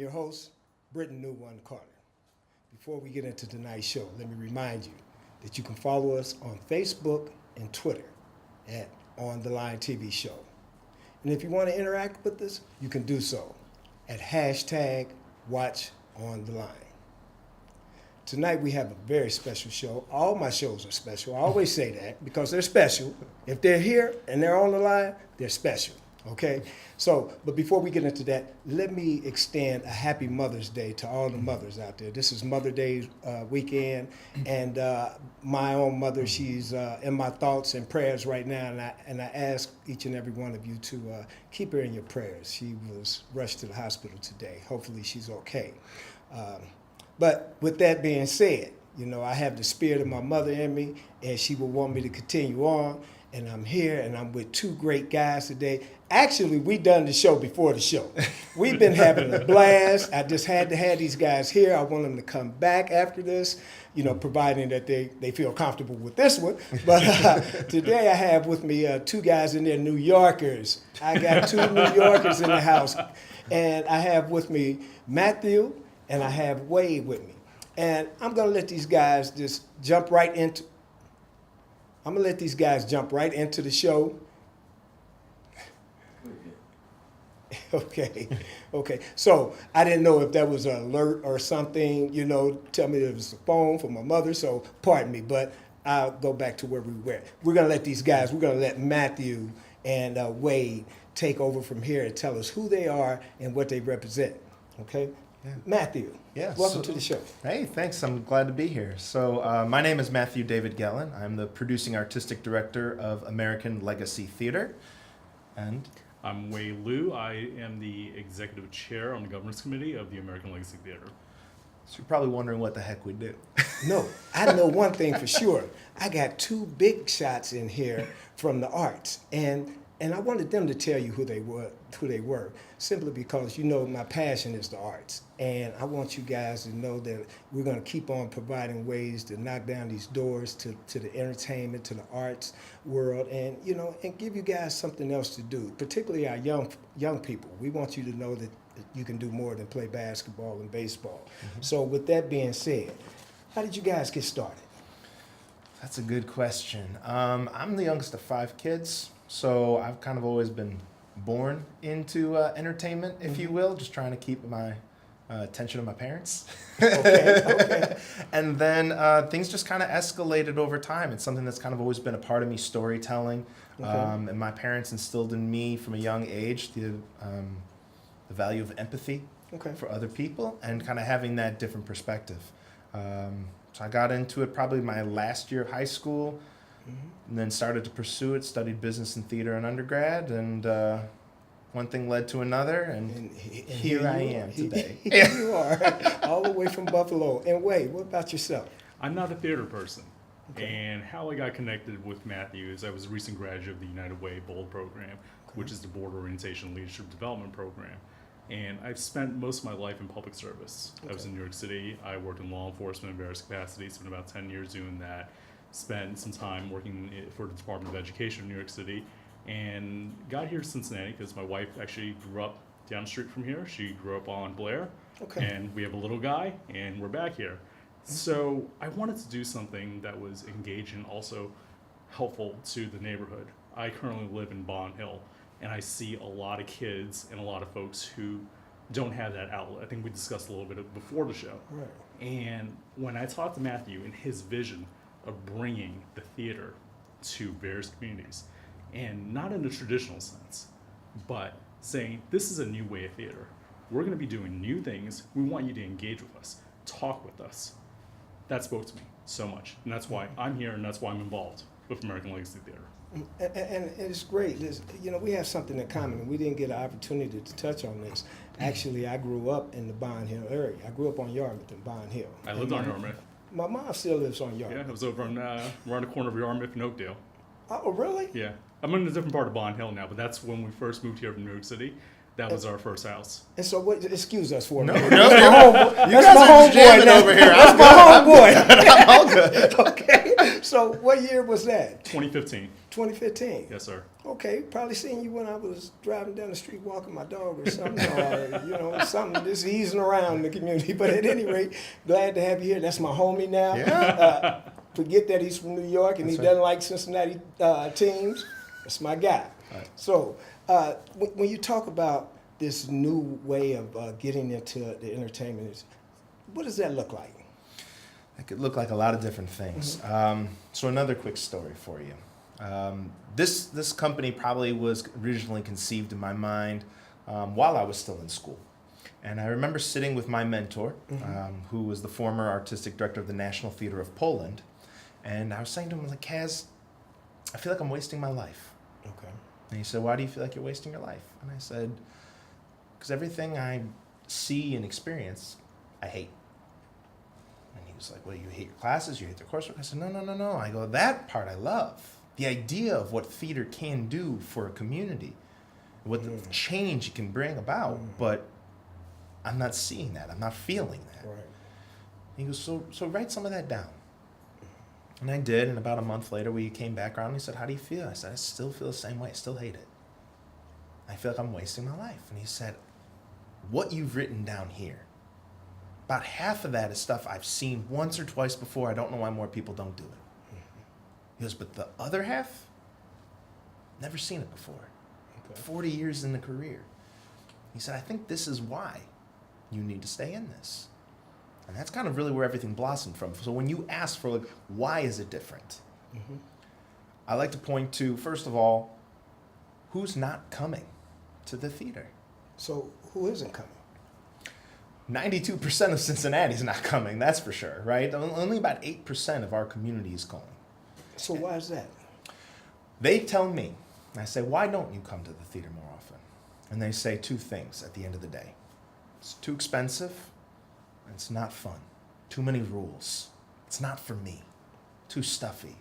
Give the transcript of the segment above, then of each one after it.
your host, Britton New One Carter. Before we get into tonight's show, let me remind you that you can follow us on Facebook and Twitter at On The Line TV Show. And if you want to interact with us, you can do so at hashtag Watch On The Line. Tonight we have a very special show. All my shows are special. I always say that because they're special. If they're here and they're on the line, they're special. Okay? So, but before we get into that, let me extend a happy Mother's Day to all the mothers out there. This is Mother Day weekend, and my own mother, she's in my thoughts and prayers right now, and I ask each and every one of you to keep her in your prayers. She was rushed to the hospital today. Hopefully she's okay. But with that being said, you know, I have the spirit of my mother in me, and she will want me to continue on. And I'm here, and I'm with two great guys today. Actually, we done the show before the show. We've been having a blast. I just had to have these guys here. I want them to come back after this, you know, providing that they feel comfortable with this one. But today I have with me two guys in there, New Yorkers. I got two New Yorkers in the house. And I have with me Matthew, and I have Wade with me. And I'm going to let these guys just jump right into the show. Okay. So I didn't know if that was an alert or something, you know, tell me it was a phone from my mother, so pardon me, but I'll go back to where we were. We're going to let Matthew and Wade take over from here and tell us who they are and what they represent. Okay? Yeah. Matthew, welcome to the show. Hey, thanks. I'm glad to be here. So my name is Matthew David Gellin. I'm the producing artistic director of American Legacy Theater. And I'm Wei Liu. I am the executive chair on the governance committee of the American Legacy Theater. So you're probably wondering what the heck we do. No, I know one thing for sure. I got two big shots in here from the arts, and I wanted them to tell you who they were, simply because, you know, my passion is the arts. And I want you guys to know that we're going to keep on providing ways to knock down these doors to the entertainment, to the arts world, and, you know, and give you guys something else to do, particularly our young people. We want you to know that you can do more than play basketball and baseball. Mm-hmm. So with that being said, how did you guys get started? That's a good question. I'm the youngest of 5 kids. So I've kind of always been born into entertainment, if you will, just trying to keep my attention of my parents. Okay. And then things just kind of escalated over time. It's something that's kind of always been a part of me, storytelling. Okay. And my parents instilled in me from a young age the value of empathy for other people and kind of having that different perspective. So I got into it probably my last year of high school. And then started to pursue it, studied business and theater in undergrad, and one thing led to another, and here I am today. Here you are, all the way from Buffalo. And Wade, what about yourself? I'm not a theater person. Okay. And how I got connected with Matthew is I was a recent graduate of the United Way BOLD program, which is the Board Orientation Leadership Development Program. And I've spent most of my life in public service. I was in New York City. I worked in law enforcement in various capacities. Spent about 10 years doing that. Spent some time working for the Department of Education in New York City, and got here to Cincinnati because my wife actually grew up down the street from here. She grew up on Blair, and we have a little guy, and we're back here. So I wanted to do something that was engaging, also helpful to the neighborhood. I currently live in Bond Hill, and I see a lot of kids and a lot of folks who don't have that outlet. I think we discussed a little bit before the show. Right. And when I talked to Matthew and his vision of bringing the theater to various communities, and not in the traditional sense, but saying this is a new way of theater. We're going to be doing new things. We want you to engage with us, talk with us. That spoke to me so much, and that's why I'm here, and that's why I'm involved with American Legacy Theater. And it's great. You know, we have something in common, and we didn't get an opportunity to touch on this. Actually, I grew up in the Bond Hill area. I grew up on Yarmouth in Bond Hill. I lived on Yarmouth. My mom still lives on Yarmouth. Yeah, I was over on around the corner of Yarmouth and Oakdale. Oh, really? Yeah. I'm in a different part of Bond Hill now, but that's when we first moved here from New York City. That was our first house. And so, what? Excuse us for a No, minute. no, That's my homeboy. you guys are jamming over here. That's my homeboy. I'm all good. Okay. So what year was that? 2015. 2015. Yes, sir. Okay, probably seen you when I was driving down the street walking my dog or something, or something just easing around the community. But at any rate, glad to have you here. That's my homie now. Yeah. Forget that he's from New York and That's he right. doesn't like Cincinnati teams. That's my guy. Right. So when you talk about this new way of getting into the entertainment, what does that look like? It could look like a lot of different things. So another quick story for you. This company probably was originally conceived in my mind while I was still in school. And I remember sitting with my mentor, who was the former artistic director of the National Theater of Poland. And I was saying to him, like, Kaz, I feel like I'm wasting my life. Okay. And he said, why do you feel like you're wasting your life? And I said, because everything I see and experience, I hate. And he was like, well, you hate your classes, you hate the coursework. I said, no. I go, that part I love. The idea of what theater can do for a community, what the change it can bring about, but I'm not seeing that. I'm not feeling that. Right. He goes, so write some of that down. And I did, and about a month later, we came back around, and he said, how do you feel? I said, I still feel the same way. I still hate it. I feel like I'm wasting my life. And he said, what you've written down here, about half of that is stuff I've seen once or twice before. I don't know why more people don't do it. He goes, but the other half, never seen it before. Okay. 40 years in the career. He said, I think this is why you need to stay in this. And that's kind of really where everything blossomed from. So when you ask for, like, why is it different? I like to point to, first of all, who's not coming to the theater? So who isn't coming? 92% of Cincinnati's not coming, that's for sure, right? Only about 8% of our community is going. So why is that? They tell me, I say, why don't you come to the theater more often? And they say two things at the end of the day. It's too expensive, and it's not fun. Too many rules. It's not for me. Too stuffy.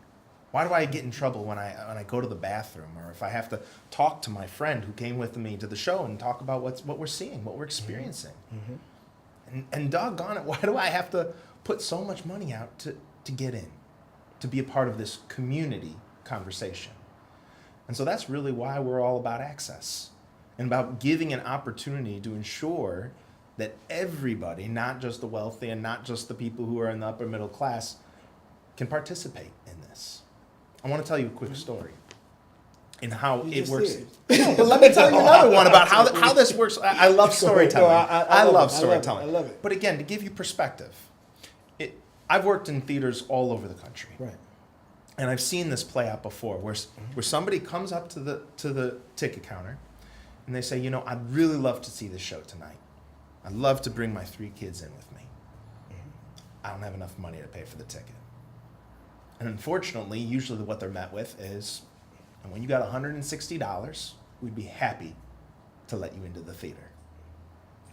Why do I get in trouble when I go to the bathroom, or if I have to talk to my friend who came with me to the show and talk about what we're seeing, what we're experiencing? And doggone it, why do I have to put so much money out to get in, to be a part of this community conversation? And so that's really why we're all about access and about giving an opportunity to ensure that everybody, not just the wealthy and not just the people who are in the upper middle class, can participate in this. I want to tell you a quick story in how You it just works. did. No, but let me tell you another one about how this works. I love storytelling. No, I love love it. storytelling. I love it. But again, to give you perspective, I've worked in theaters all over the country. Right. And I've seen this play out before, where somebody comes up to the ticket counter, and they say, I'd really love to see this show tonight. I'd love to bring my 3 kids in with me. I don't have enough money to pay for the ticket. And unfortunately, usually what they're met with is, and when you got $160, we'd be happy to let you into the theater.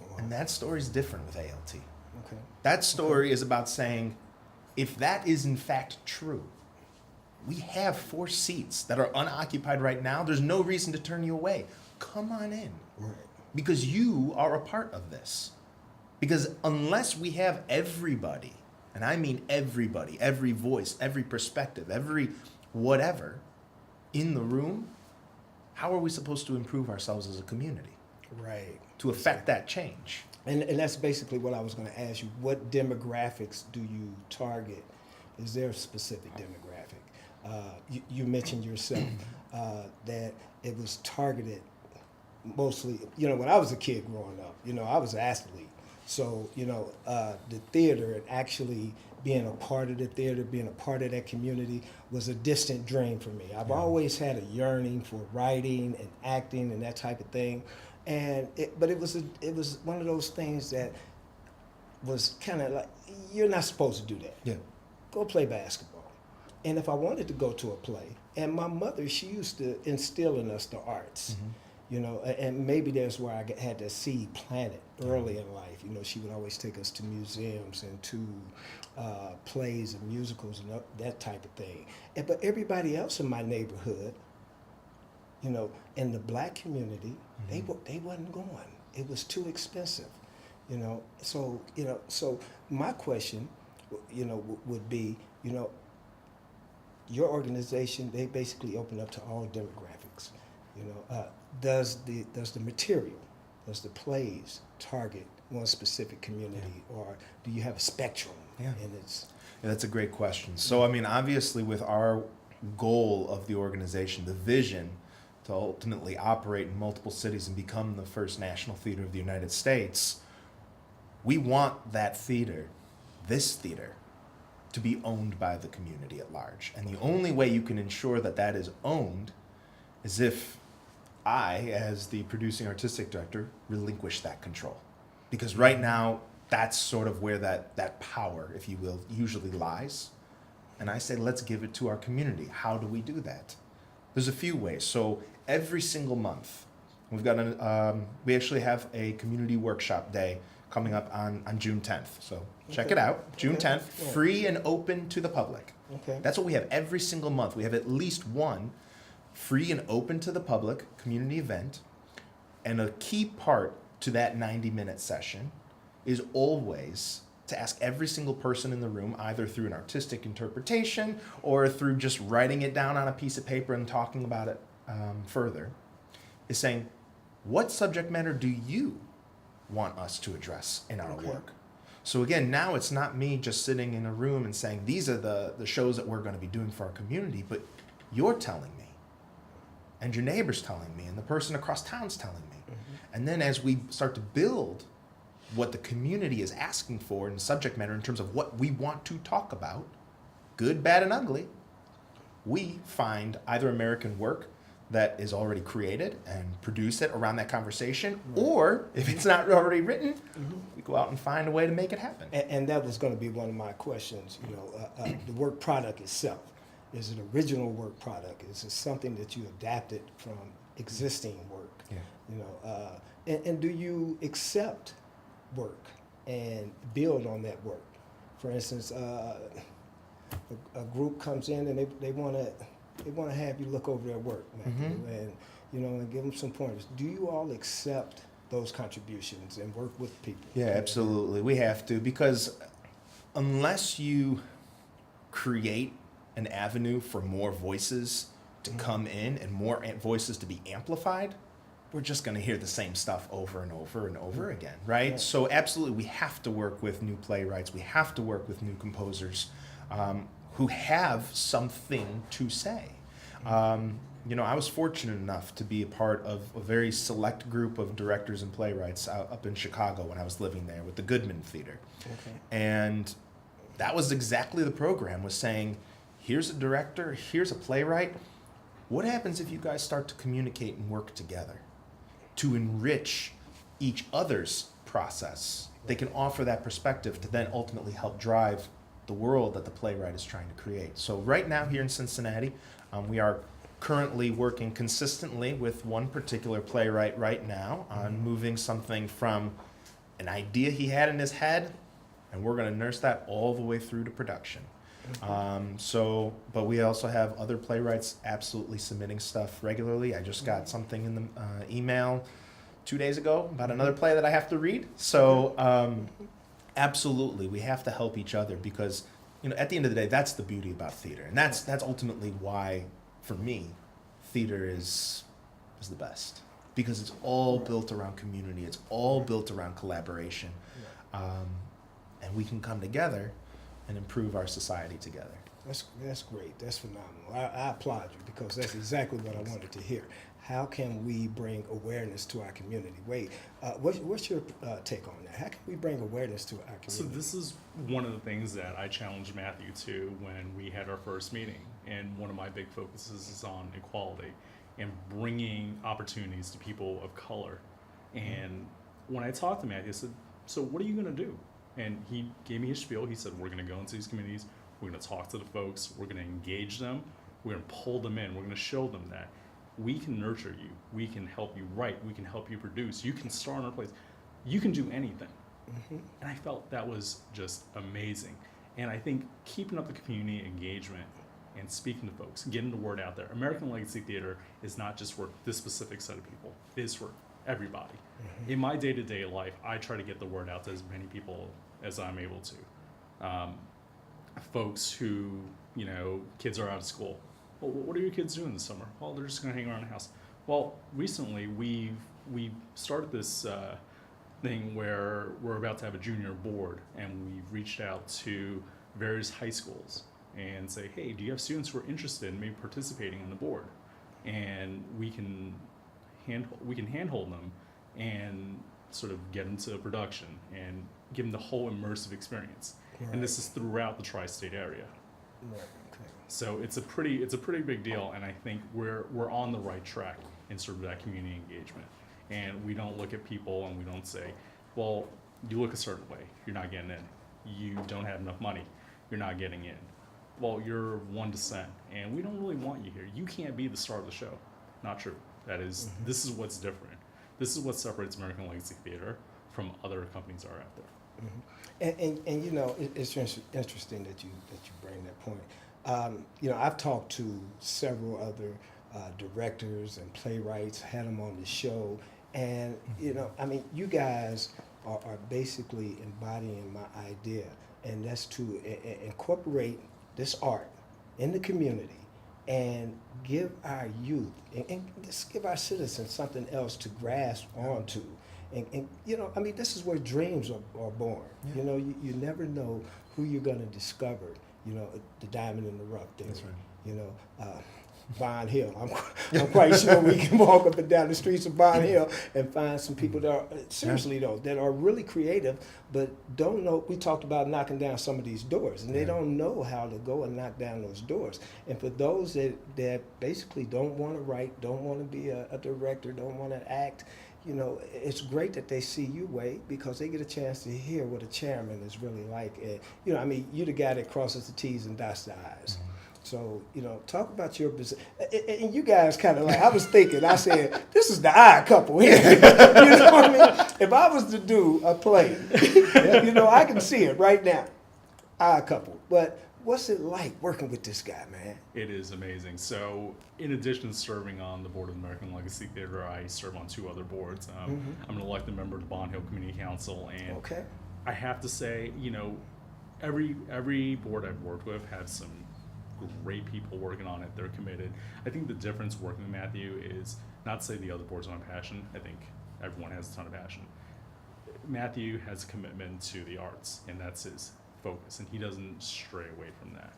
Wow. And that story's different with ALT. Okay. That story is about saying, if that is in fact true, we have 4 seats that are unoccupied right now. There's no reason to turn you away. Come on in. Right. Because you are a part of this. Because unless we have everybody, and I mean everybody, every voice, every perspective, every whatever in the room, how are we supposed to improve ourselves as a community Right. to affect that change? And that's basically what I was going to ask you. What demographics do you target? Is there a specific demographic? You mentioned yourself that it was targeted mostly, when I was a kid growing up, I was an athlete. So, the theater and actually being a part of the theater, being a part of that community was a distant dream for me. I've always had a yearning for writing and acting and that type of thing. But it was one of those things that was kind of like, you're not supposed to do that. Yeah. Go play basketball. And if I wanted to go to a play, and my mother, she used to instill in us the arts. And maybe that's where I had that seed planted early in life. She would always take us to museums and to plays and musicals and that type of thing. But everybody else in my neighborhood, in the black community, they wasn't going. It was too expensive, So my question, would be, your organization, they basically open up to all demographics. You know, does the material, does the plays target one specific community, or do you have a spectrum? Yeah. And it's Yeah, that's a great question. So, I mean, obviously, with our goal of the organization, the vision to ultimately operate in multiple cities and become the first national theater of the United States, we want that theater, this theater, to be owned by the community at large. And the only way you can ensure that that is owned is if I, as the producing artistic director, relinquish that control. Because right now, that's sort of where that power, if you will, usually lies. And I say, let's give it to our community. How do we do that? There's a few ways. So every single month, we've got we actually have a community workshop day coming up on June 10th. So check it out, June 10th, free and open to the public. okay. That's what we have every single month. We have at least one free and open to the public community event. And a key part to that 90-minute session is always to ask every single person in the room, either through an artistic interpretation or through just writing it down on a piece of paper and talking about it further, is saying, what subject matter do you want us to address in our Okay. work? So again, now it's not me just sitting in a room and saying, these are the shows that we're going to be doing for our community, but you're telling me, and your neighbor's telling me, and the person across town's telling me. And then as we start to build what the community is asking for in subject matter in terms of what we want to talk about, good, bad, and ugly, we find either American work that is already created and produce it around that conversation, or if it's not already written, we go out and find a way to make it happen. And that was going to be one of my questions. You know, the work product itself, is it original work product? Is it something that you adapted from existing work? Yeah. You know, and do you accept work and build on that work? For instance, a group comes in and they want to have you look over their work, Matthew, and you know, and give them some pointers. Do you all accept those contributions and work with people? Yeah, absolutely. We have to, because unless you create an avenue for more voices to come in and more voices to be amplified, we're just going to hear the same stuff over and over and over again, right? Yeah. So absolutely, we have to work with new playwrights. We have to work with new composers who have something to say. You know, I was fortunate enough to be a part of a very select group of directors and playwrights up in Chicago when I was living there with the Goodman Theater. Okay. And that was exactly the program, was saying, here's a director, here's a playwright. What happens if you guys start to communicate and work together to enrich each other's process? They can offer that perspective to then ultimately help drive the world that the playwright is trying to create. So right now here in Cincinnati, we are currently working consistently with one particular playwright right now on moving something from an idea he had in his head, and we're going to nurse that all the way through to production. But we also have other playwrights absolutely submitting stuff regularly. I just got something in the email 2 days ago about another play that I have to read. So absolutely, we have to help each other, because you know, at the end of the day, that's the beauty about theater, and that's ultimately why, for me, theater is the best, because it's all built around community. It's all built around collaboration, and we can come together and improve our society together. That's great. That's phenomenal. I applaud you, because that's exactly what I wanted to hear. How can we bring awareness to our community? Wade, what's your take on that? How can we bring awareness to our community? So this is one of the things that I challenged Matthew to when we had our first meeting. And one of my big focuses is on equality and bringing opportunities to people of color. And when I talked to Matthew, I said, so what are you going to do? And he gave me a spiel. He said, we're going to go into these communities. We're going to talk to the folks. We're going to engage them. We're going to pull them in. We're going to show them that we can nurture you. We can help you write. We can help you produce. You can star in our plays. You can do anything. And I felt that was just amazing. And I think keeping up the community engagement and speaking to folks, getting the word out there. American Legacy Theater is not just for this specific set of people. It is for everybody. In my day-to-day life, I try to get the word out to as many people as I'm able to. folks who, kids are out of school. Well, what are your kids doing this summer? Well, they're just going to hang around the house. Well, recently we've started this thing where we're about to have a junior board, and we've reached out to various high schools and say, hey, do you have students who are interested in maybe participating in the board? And we can handhold them and sort of get into production and give them the whole immersive experience. Right. And this is throughout the tri-state area. Right. Okay. So it's a pretty big deal, and I think we're on the right track in sort of that community engagement. And we don't look at people and we don't say, well, you look a certain way, you're not getting in. You don't have enough money, you're not getting in. Well, you're 1%, and we don't really want you here. You can't be the star of the show. Not true. This is what's different. This is what separates American Legacy Theater from other companies that are out there. It's interesting that you bring that point. I've talked to several other directors and playwrights, had them on the show, and you guys are basically embodying my idea, and that's to incorporate this art in the community and give our youth and just give our citizens something else to grasp onto. And this is where dreams are born. Yeah. You never know who you're going to discover, the diamond in the rough there. That's right. Bond Hill. I'm quite sure we can walk up and down the streets of Bond Hill and find some people that are, seriously though, that are really creative, but don't know. We talked about knocking down some of these doors, and they don't know how to go and knock down those doors. And for those that basically don't want to write, don't want to be a director, don't want to act, it's great that they see you, Wade, because they get a chance to hear what a chairman is really like. And, you're the guy that crosses the T's and dots the I's. So, talk about your business. And you guys kind of I was thinking, I said, this is the odd couple here. You know what I mean? If I was to do a play, I can see it right now. Odd couple. But what's it like working with this guy, man? It is amazing. So, in addition to serving on the board of the American Legacy Theater, I serve on 2 other boards. I'm an elected member of the Bond Hill Community Council, and I have to say, every board I've worked with has some great people working on it. They're committed. I think the difference working with Matthew is not to say the other boards aren't passionate. I think everyone has a ton of passion. Matthew has a commitment to the arts, and that's his focus, and he doesn't stray away from that.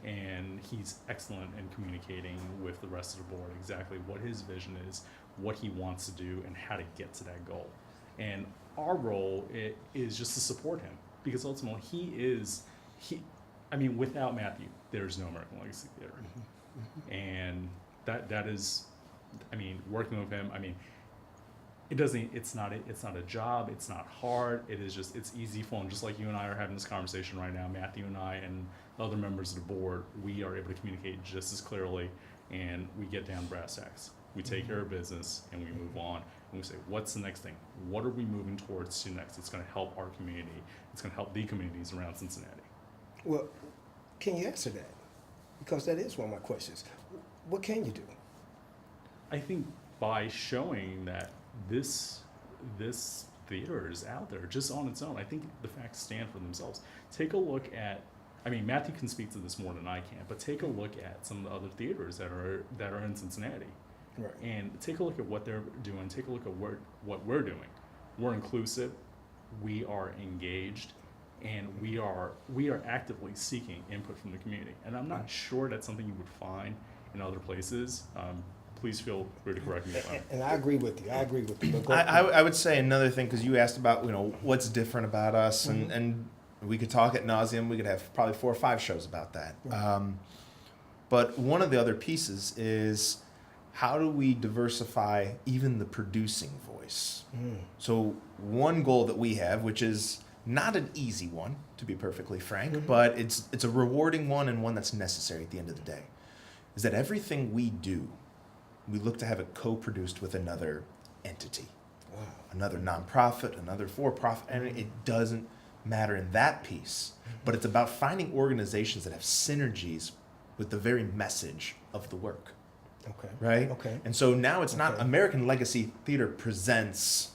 And he's excellent in communicating with the rest of the board exactly what his vision is, what he wants to do, and how to get to that goal. And our role is just to support him, because ultimately without Matthew, there's no American Legacy Theater. And that is, working with him, it's not a job, it's not hard, it's easy fun. Just like you and I are having this conversation right now, Matthew and I and the other members of the board, we are able to communicate just as clearly, and we get down brass tacks. We take care of business and we move on, and we say, what's the next thing? What are we moving towards to next? It's going to help our community. It's going to help the communities around Cincinnati. Well, can you answer that? Because that is one of my questions. What can you do? I think by showing that this theater is out there just on its own, I think the facts stand for themselves. Take a look at, Matthew can speak to this more than I can, but take a look at some of the other theaters that are in Cincinnati. Right. And take a look at what they're doing. Take a look at what we're doing. We're inclusive. We are engaged. And we are actively seeking input from the community. And I'm not sure that's something you would find in other places. Please feel free to correct me if I'm... And I agree with you. I would say another thing, because you asked about what's different about us, and we could talk ad nauseum. We could have probably 4 or 5 shows about that. But one of the other pieces is, how do we diversify even the producing voice? So one goal that we have, which is not an easy one, to be perfectly frank, but it's a rewarding one, and one that's necessary at the end of the day, is that everything we do, we look to have it co-produced with another entity. Wow. Another nonprofit, another for-profit, and it doesn't matter in that piece, but it's about finding organizations that have synergies with the very message of the work. Okay. Right? Okay. And so now it's not American Legacy Theater presents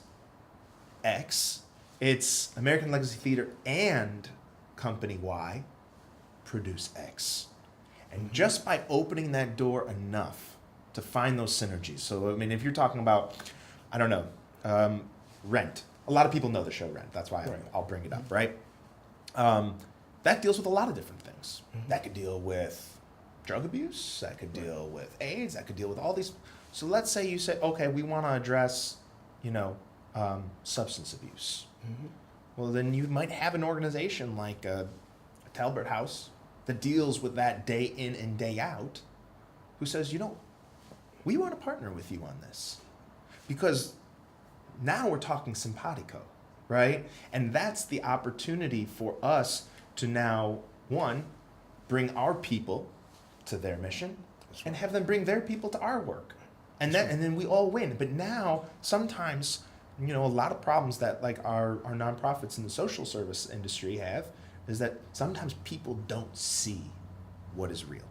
X, it's American Legacy Theater and Company Y produce X. And just by opening that door enough to find those synergies. So, I mean, if you're talking about, I don't know, Rent. A lot of people know the show Rent. That's why Right. I'll bring it up, right? That deals with a lot of different things. That could deal with drug abuse. That could deal with AIDS. That could deal with all these. So let's say you say, okay, we want to address, substance abuse. Well, then you might have an organization like a Talbert House that deals with that day in and day out, who says, we want to partner with you on this. Because now we're talking simpatico, right? And that's the opportunity for us to now, one, bring our people to their mission and have them bring their people to our work. And then we all win. But now, sometimes, a lot of problems that like our nonprofits in the social service industry have is that sometimes people don't see what is real.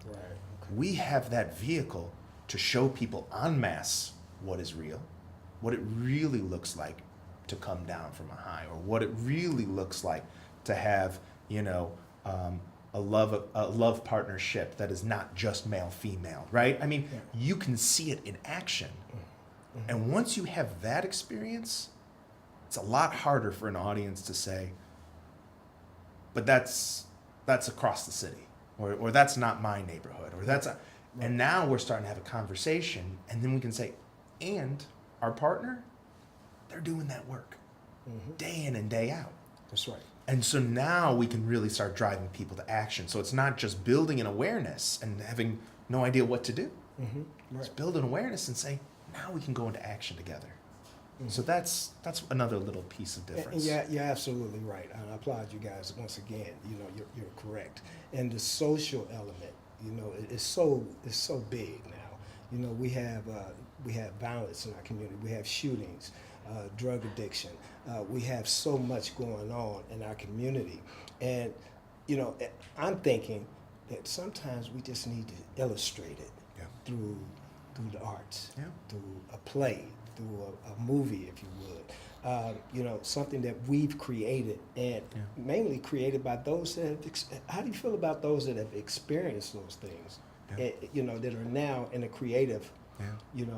Right. Okay. We have that vehicle to show people en masse what is real, what it really looks like to come down from a high, or what it really looks like to have, a love partnership that is not just male female, right? I mean, you can see it in action. And once you have that experience, it's a lot harder for an audience to say, but that's across the city, or that's not my neighborhood, or and now we're starting to have a conversation, and then we can say, and our partner, they're doing that work day in and day out. That's right. And so now we can really start driving people to action. So it's not just building an awareness and having no idea what to do. It's building awareness and say, now we can go into action together. So that's another little piece of difference. And you're absolutely right. And I applaud you guys once again. You're correct. And the social element, it's so big now. We have violence in our community. We have shootings, drug addiction. We have so much going on in our community. And, I'm thinking that sometimes we just need to illustrate it through the arts, through a play, through a movie, if you would. Something that we've created, and mainly created by those that have, how do you feel about those that have experienced those things, that are now in a creative,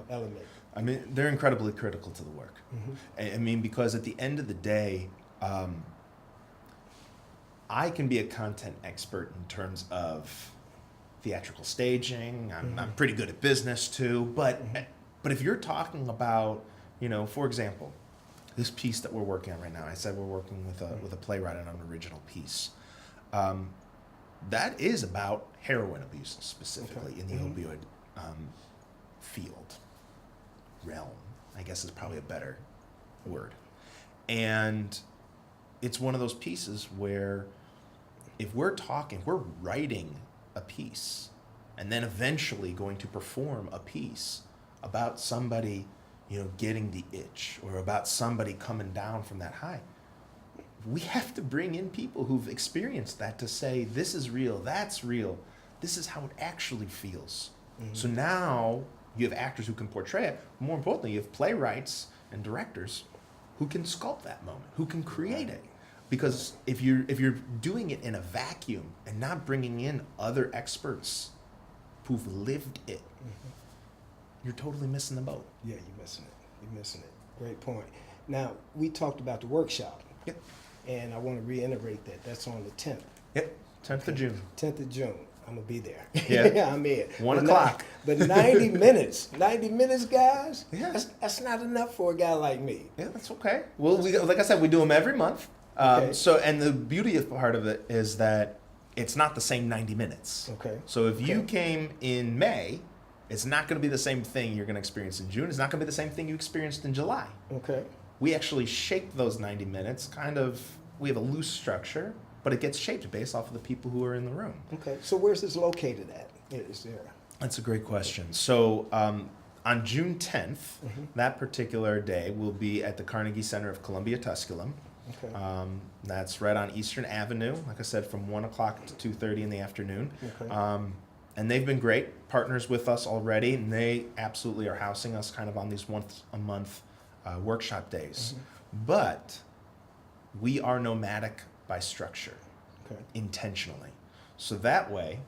element? I mean, they're incredibly critical to the work. I mean, because at the end of the day, I can be a content expert in terms of theatrical staging. I'm pretty good at business too, but if you're talking about, for example, this piece that we're working on right now, I said we're working with a playwright on an original piece. That is about heroin abuse specifically in the opioid field. Realm, I guess, is probably a better word. And it's one of those pieces where if we're writing a piece and then eventually going to perform a piece about somebody, getting the itch, or about somebody coming down from that high, we have to bring in people who've experienced that to say, this is real, that's real, this is how it actually feels. So now you have actors who can portray it. More importantly, you have playwrights and directors who can sculpt that moment, who can create it. Because if you're doing it in a vacuum and not bringing in other experts who've lived it, you're totally missing the boat. Yeah, you're missing it. Great point. Now, we talked about the workshop. Yep. And I want to reiterate that. That's on the 10th. Yep, 10th of June. 10th of June. I'm going to be there. Yeah. I'm in. 1 o'clock. But 90 minutes. 90 minutes, guys? Yeah. That's not enough for a guy like me. Yeah, that's okay. Well, like I said, we do them every month. Okay. So, and the beauty of part of it is that it's not the same 90 minutes. Okay. So if you came in May, it's not going to be the same thing you're going to experience in June. It's not going to be the same thing you experienced in July. Okay. We actually shape those 90 minutes, we have a loose structure, but it gets shaped based off of the people who are in the room. Okay. So where's this located at? Is there? That's a great question. So on June 10th, that particular day will be at the Carnegie Center of Columbia Tusculum. Okay. That's right on Eastern Avenue, like I said, from 1 o'clock to 2:30 in the afternoon. Okay. And they've been great partners with us already, and they absolutely are housing us kind of on these once-a-month workshop days. But we are nomadic by structure, Okay. intentionally. So that way,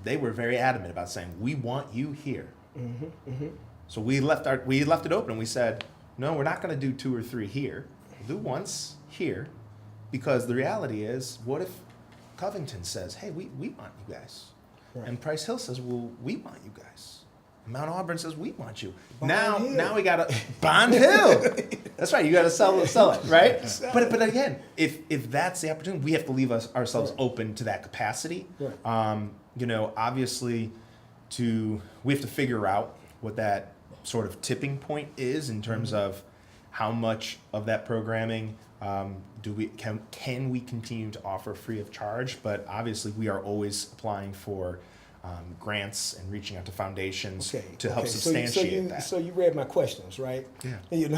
they were very adamant about saying, we want you here. So we left it open and we said, no, we're not going to do 2 or 3 here. We'll do once here, because the reality is, what if Covington says, hey, we want you guys. Right. And Price Hill says, well, we want you guys. And Mount Auburn says, we want you. Bond Now Hill. we got to, Bond Hill. That's right, you got to sell it, right? But again, if that's the opportunity, we have to leave ourselves Right. open to that capacity. Right. You know, obviously, we have to figure out what that sort of tipping point is in terms of how much of that programming can we continue to offer free of charge. But obviously, we are always applying for grants and reaching out to foundations to help substantiate that. So you read my questions, right? Yeah. You know,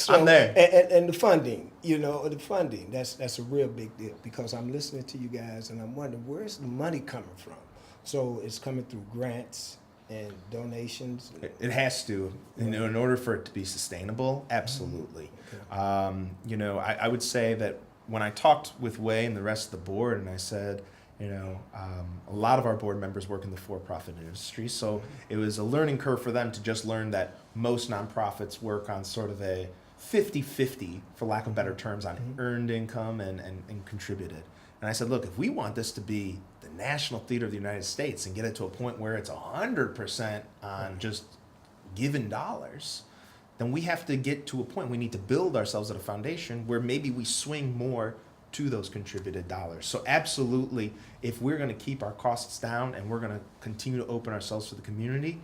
I'm there. And the funding, that's a real big deal, because I'm listening to you guys and I'm wondering, where's the money coming from? So it's coming through grants and donations. It has to, in order for it to be sustainable. Absolutely. Okay. You know, I would say that when I talked with Wei and the rest of the board, and I said, you know, a lot of our board members work in the for-profit industry, so it was a learning curve for them to just learn that most nonprofits work on sort of a 50-50, for lack of better terms, on earned income and contributed. And I said, look, if we want this to be the National Theater of the United States and get it to a point where it's 100% on just given dollars, then we have to get to a point, we need to build ourselves at a foundation where maybe we swing more to those contributed dollars. So absolutely, if we're going to keep our costs down and we're going to continue to open ourselves to the community,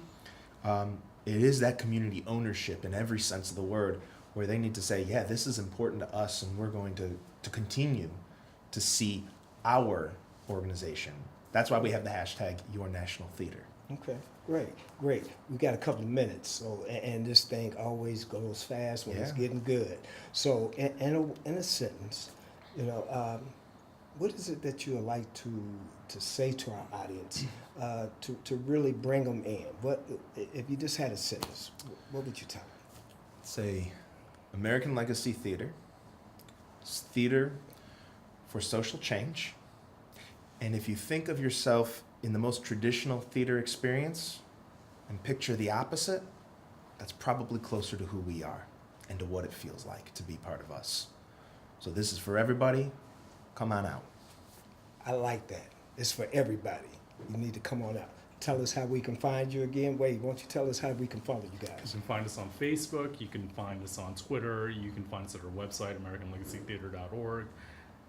it is that community ownership in every sense of the word, where they need to say, yeah, this is important to us, and we're going to continue to see our organization. That's why we have the hashtag Your National Theater. Okay, great. We got a couple of minutes, so and this thing always goes fast when it's Yeah. getting good. So in a sentence, you know, what is it that you would like to say to our audience to really bring them in? What if you just had a sentence? What would you tell them? Say, American Legacy Theater. It's theater for social change. And if you think of yourself in the most traditional theater experience and picture the opposite, that's probably closer to who we are and to what it feels like to be part of us. So this is for everybody. Come on out. I like that. It's for everybody. You need to come on out. Tell us how we can find you again. Wait, won't you tell us how we can follow you You guys? can find us on Facebook. You can find us on Twitter. You can find us at our website, AmericanLegacyTheater.org.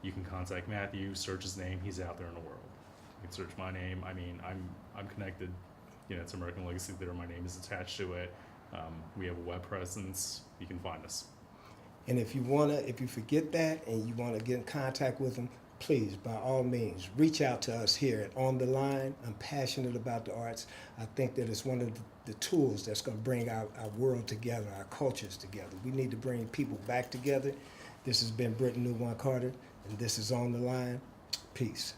You can contact Matthew, search his name. He's out there in the world. You can search my name. I mean, I'm connected. You know, it's American Legacy Theater. My name is attached to it. We have a web presence. You can find us. And if you forget that and you want to get in contact with them, please, by all means, reach out to us here at On the Line. I'm passionate about the arts. I think that it's one of the tools that's going to bring our world together, our cultures together. We need to bring people back together. This has been Britton Newone Carter, and this is On the Line. Peace.